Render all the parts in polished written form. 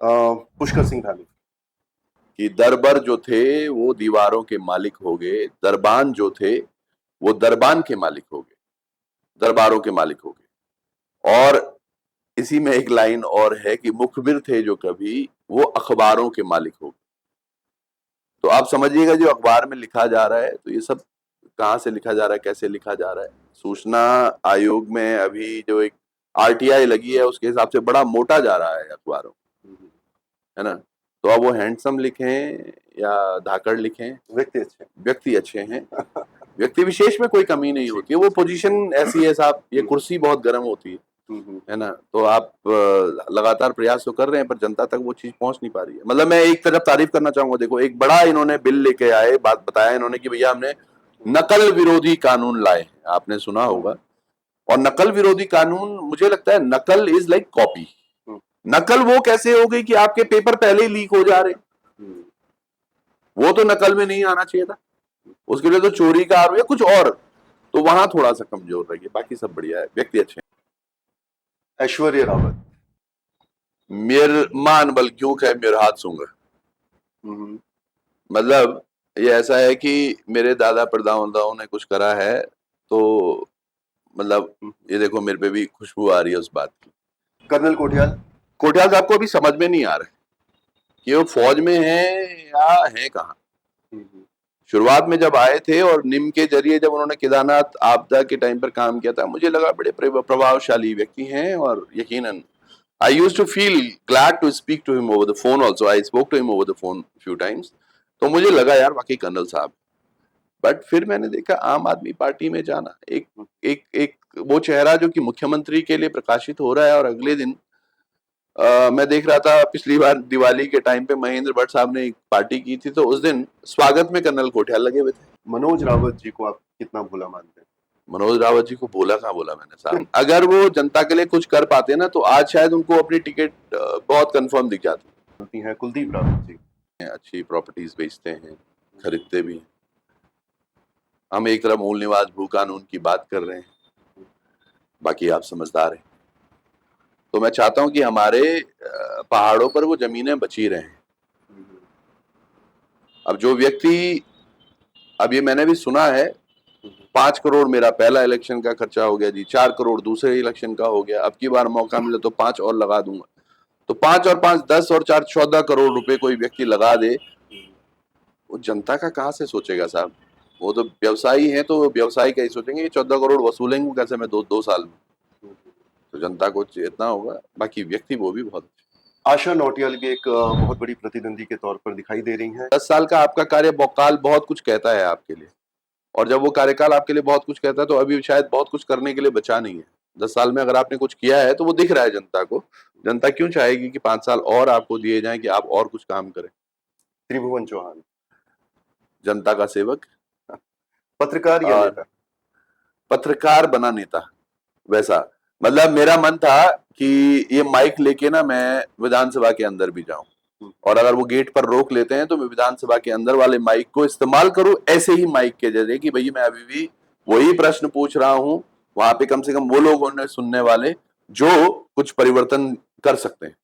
पुष्कर सिंह धामी। कि दरबर जो थे वो दीवारों के मालिक हो गए, दरबान जो थे वो दरबान के मालिक हो गए, दरबारों के मालिक हो गए। और इसी में एक लाइन और है कि मुखबिर थे जो कभी वो अखबारों के मालिक हो गए। तो आप समझिएगा जो अखबार में लिखा जा रहा है, तो ये सब कहाँ से लिखा जा रहा है, कैसे लिखा जा रहा है। सूचना आयोग में अभी जो एक आरटीआई लगी है उसके हिसाब से बड़ा मोटा जा रहा है अखबारों, है ना। तो अब वो हैंडसम लिखें या धाकड़ लिखें, व्यक्ति अच्छे हैं। व्यक्ति विशेष में कोई कमी नहीं होती है, वो पोजीशन ऐसी है साहब, ये कुर्सी बहुत गर्म होती है ना। तो आप लगातार प्रयास तो कर रहे हैं पर जनता तक वो चीज पहुंच नहीं पा रही है। मतलब मैं एक तरफ तारीफ करना चाहूंगा, देखो एक बड़ा इन्होंने बिल लेके आए, बात बताया इन्होंने कि भैया हमने नकल विरोधी कानून लाए हैं, आपने सुना होगा। और नकल विरोधी कानून, मुझे लगता है नकल इज लाइक कॉपी। नकल वो कैसे हो गई कि आपके पेपर पहले ही लीक हो जा रहे, वो तो नकल में नहीं आना चाहिए था। उसके लिए तो चोरी का आरोप या कुछ और, तो वहां थोड़ा सा कमजोर रही, बाकी सब बढ़िया है, व्यक्ति अच्छे हैं। ऐश्वर्या रावत। मेर मान बल क्यों कहे मेरे हाथ सूंगा। मतलब ये ऐसा है कि मेरे दादा परदादाओं ने कुछ करा है, तो मतलब ये देखो मेरे पे भी खुशबू आ रही है उस बात की। कर्नल कोठियाल। कोठियाल साहब को अभी समझ में नहीं आ रहा है कि वो फौज में है या है कहाँ। शुरुआत में जब आए थे और निम के जरिए जब उन्होंने केदारनाथ आपदा के टाइम पर काम किया था, मुझे लगा बड़े प्रभावशाली व्यक्ति हैं। और यकीनन I used to feel glad to speak to him over the phone also. I spoke to him over the phone few times. तो मुझे लगा यार वाकई कर्नल साहब। बट फिर मैंने देखा आम आदमी पार्टी में जाना, एक वो चेहरा जो कि मुख्यमंत्री के लिए प्रकाशित हो रहा है। और अगले दिन मैं देख रहा था पिछली बार दिवाली के टाइम पे महेंद्र भट्ट साहब ने एक पार्टी की थी, तो उस दिन स्वागत में कर्नल कोठियाल लगे हुए थे। मनोज रावत जी को आप कितना भोला मानते हैं? मनोज रावत जी को भोला कहाँ बोला मैंने साहब। अगर वो जनता के लिए कुछ कर पाते ना तो आज शायद उनको अपनी टिकट बहुत कंफर्म दिख जाती है। कुलदीप रावत जी अच्छी प्रॉपर्टीज बेचते हैं, खरीदते भी हैं। हम एक तरफ मूल निवास भू कानून की बात कर रहे हैं, बाकी आप समझदार हैं। तो मैं चाहता हूं कि हमारे पहाड़ों पर वो जमीनें बची रहें। अब जो व्यक्ति, अब ये मैंने भी सुना है 5 करोड़ मेरा पहला इलेक्शन का खर्चा हो गया जी, 4 करोड़ दूसरे इलेक्शन का हो गया, अब की बार मौका मिले तो 5 और लगा दूंगा। तो 5 और 5 10 और 4 14 करोड़ रुपए कोई व्यक्ति लगा दे, वो जनता का कहाँ से सोचेगा साहब। वो तो व्यवसायी हैं, तो व्यवसायी का ही सोचेंगे 14 करोड़ वसूलेंगे कैसे मैं दो साल में। तो जनता को इतना होगा, बाकी व्यक्ति वो भी बहुत। आशा नौटियाल भी एक बहुत बड़ी प्रतिद्वंदी के तौर पर दिखाई दे रही हैं। 10 साल का आपका कार्यकाल बहुत कुछ कहता है आपके लिए, और जब वो कार्यकाल आपके लिए बहुत कुछ कहता है तो अभी शायद बहुत कुछ करने के लिए बचा नहीं है। 10 साल में अगर आपने कुछ किया है तो वो दिख रहा है जनता को। जनता क्यों चाहेगी कि 5 साल और आपको दिए जाएं कि आप और कुछ काम करें। त्रिभुवन चौहान जनता का सेवक, पत्रकार या नेता? पत्रकार बना नेता वैसा। मतलब मेरा मन था कि ये माइक लेके ना मैं विधानसभा के अंदर भी जाऊं, और अगर वो गेट पर रोक लेते हैं तो मैं विधानसभा के अंदर वाले माइक को इस्तेमाल करूं ऐसे ही माइक के जरिए कि भई मैं अभी भी वही प्रश्न पूछ रहा हूं। वहां पे कम से कम वो लोग होने सुनने वाले जो कुछ परिवर्तन कर सकते हैं।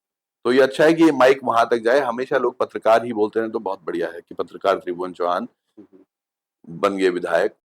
तो ये अच्छा है कि ये माइक वहां तक जाए। हमेशा लोग पत्रकार ही बोलते हैं, तो बहुत बढ़िया है कि पत्रकार त्रिभुवन चौहान बन गए विधायक।